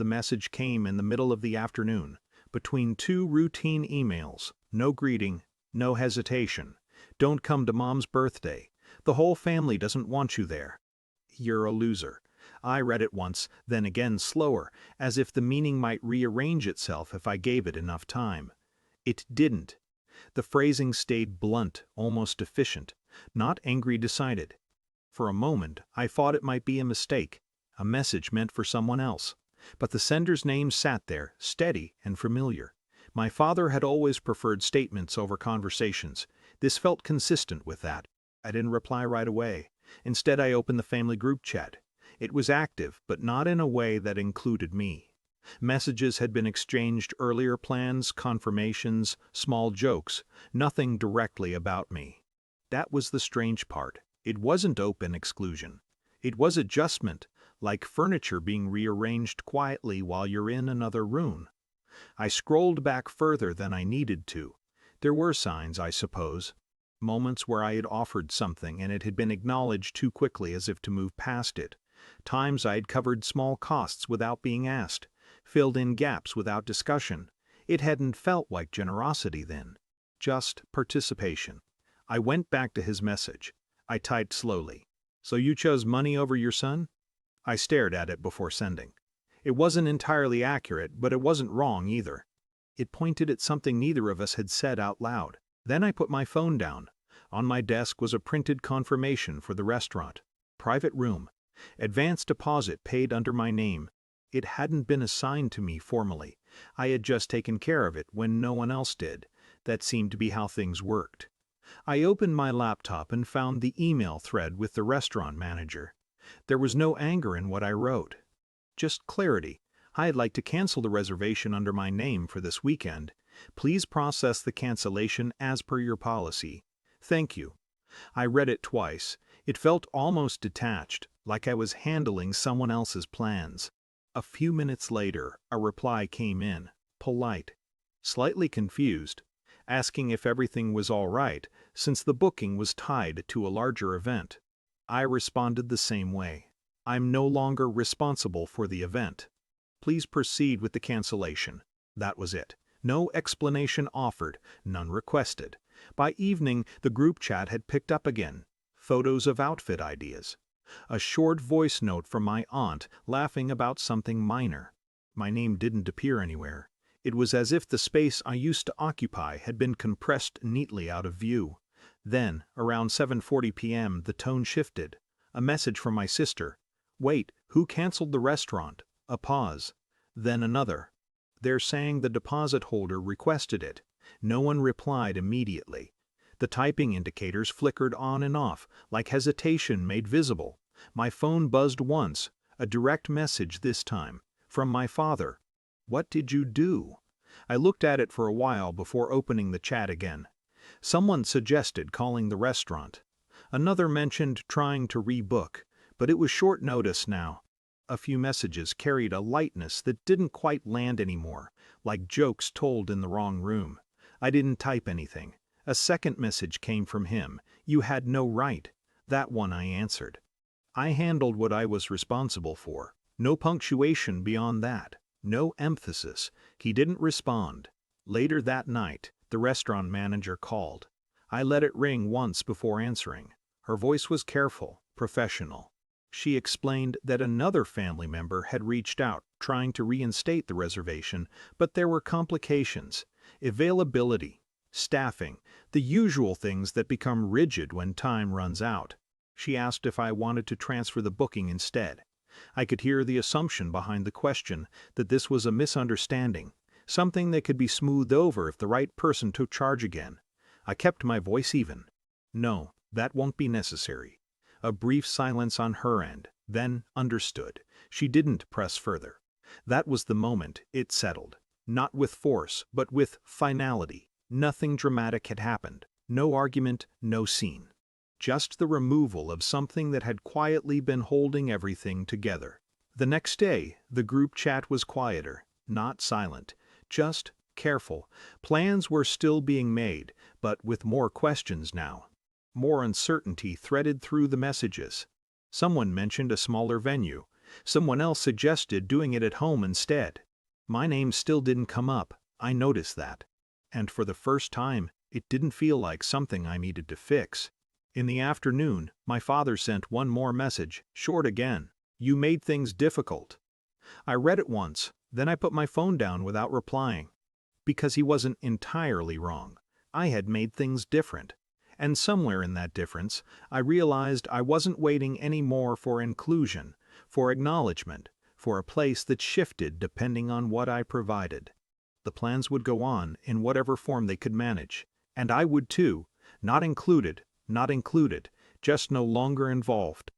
the message came in the middle of the afternoon, between two routine emails. No greeting, no hesitation. Don't come to Mom's birthday. The whole family doesn't want you there. You're a loser. I read it once, then again slower, as if the meaning might rearrange itself if I gave it enough time. It didn't. The phrasing stayed blunt, almost efficient, not angry, decided. For a moment, I thought it might be a mistake, a message meant for someone else. But the sender's name sat there, steady and familiar. My father had always preferred statements over conversations. This felt consistent with that. I didn't reply right away. Instead, I opened the family group chat. It was active, but not in a way that included me. Messages had been exchanged earlier, plans, confirmations, small jokes, nothing directly about me. That was the strange part. It wasn't open exclusion. It was adjustment, like furniture being rearranged quietly while you're in another room. I scrolled back further than I needed to. There were signs, I suppose. Moments where I had offered something and it had been acknowledged too quickly as if to move past it. Times I had covered small costs without being asked, filled in gaps without discussion. It hadn't felt like generosity then, just participation. I went back to his message. I typed slowly. So you chose money over your son? I stared at it before sending. It wasn't entirely accurate, but it wasn't wrong either. It pointed at something neither of us had said out loud. Then I put my phone down. On my desk was a printed confirmation for the restaurant. Private room. Advance deposit paid under my name. It hadn't been assigned to me formally. I had just taken care of it when no one else did. That seemed to be how things worked. I opened my laptop and found the email thread with the restaurant manager. There was no anger in what I wrote. Just clarity. I'd like to cancel the reservation under my name for this weekend. Please process the cancellation as per your policy. Thank you. I read it twice. It felt almost detached, like I was handling someone else's plans. A few minutes later, a reply came in, polite, slightly confused, asking if everything was all right since the booking was tied to a larger event. I responded the same way. I'm no longer responsible for the event. Please proceed with the cancellation. That was it. No explanation offered, none requested. By evening, the group chat had picked up again. Photos of outfit ideas. A short voice note from my aunt laughing about something minor. My name didn't appear anywhere. It was as if the space I used to occupy had been compressed neatly out of view. Then, around 7:40 p.m., the tone shifted. A message from my sister. Wait, who canceled the restaurant? A pause. Then another. They're saying the deposit holder requested it. No one replied immediately. The typing indicators flickered on and off, like hesitation made visible. My phone buzzed once, a direct message this time, from my father. What did you do? I looked at it for a while before opening the chat again. Someone suggested calling the restaurant. Another mentioned trying to rebook, but it was short notice now. A few messages carried a lightness that didn't quite land anymore, like jokes told in the wrong room. I didn't type anything. A second message came from him. You had no right. That one I answered. I handled what I was responsible for. No punctuation beyond that. No emphasis. He didn't respond. Later that night, the restaurant manager called. I let it ring once before answering. Her voice was careful, professional. She explained that another family member had reached out, trying to reinstate the reservation, but there were complications. Availability, staffing, the usual things that become rigid when time runs out. She asked if I wanted to transfer the booking instead. I could hear the assumption behind the question that this was a misunderstanding, something that could be smoothed over if the right person took charge again. I kept my voice even. No, that won't be necessary. A brief silence on her end, then understood. She didn't press further. That was the moment it settled. Not with force, but with finality. Nothing dramatic had happened. No argument, no scene. Just the removal of something that had quietly been holding everything together. The next day, the group chat was quieter, not silent, just careful. Plans were still being made, but with more questions now. More uncertainty threaded through the messages. Someone mentioned a smaller venue. Someone else suggested doing it at home instead. My name still didn't come up, I noticed that. And for the first time, it didn't feel like something I needed to fix. In the afternoon, my father sent one more message, short again. "You made things difficult." I read it once, then I put my phone down without replying. Because he wasn't entirely wrong. I had made things different. And somewhere in that difference, I realized I wasn't waiting anymore for inclusion, for acknowledgement, for a place that shifted depending on what I provided. The plans would go on in whatever form they could manage. And I would too, not included, just no longer involved.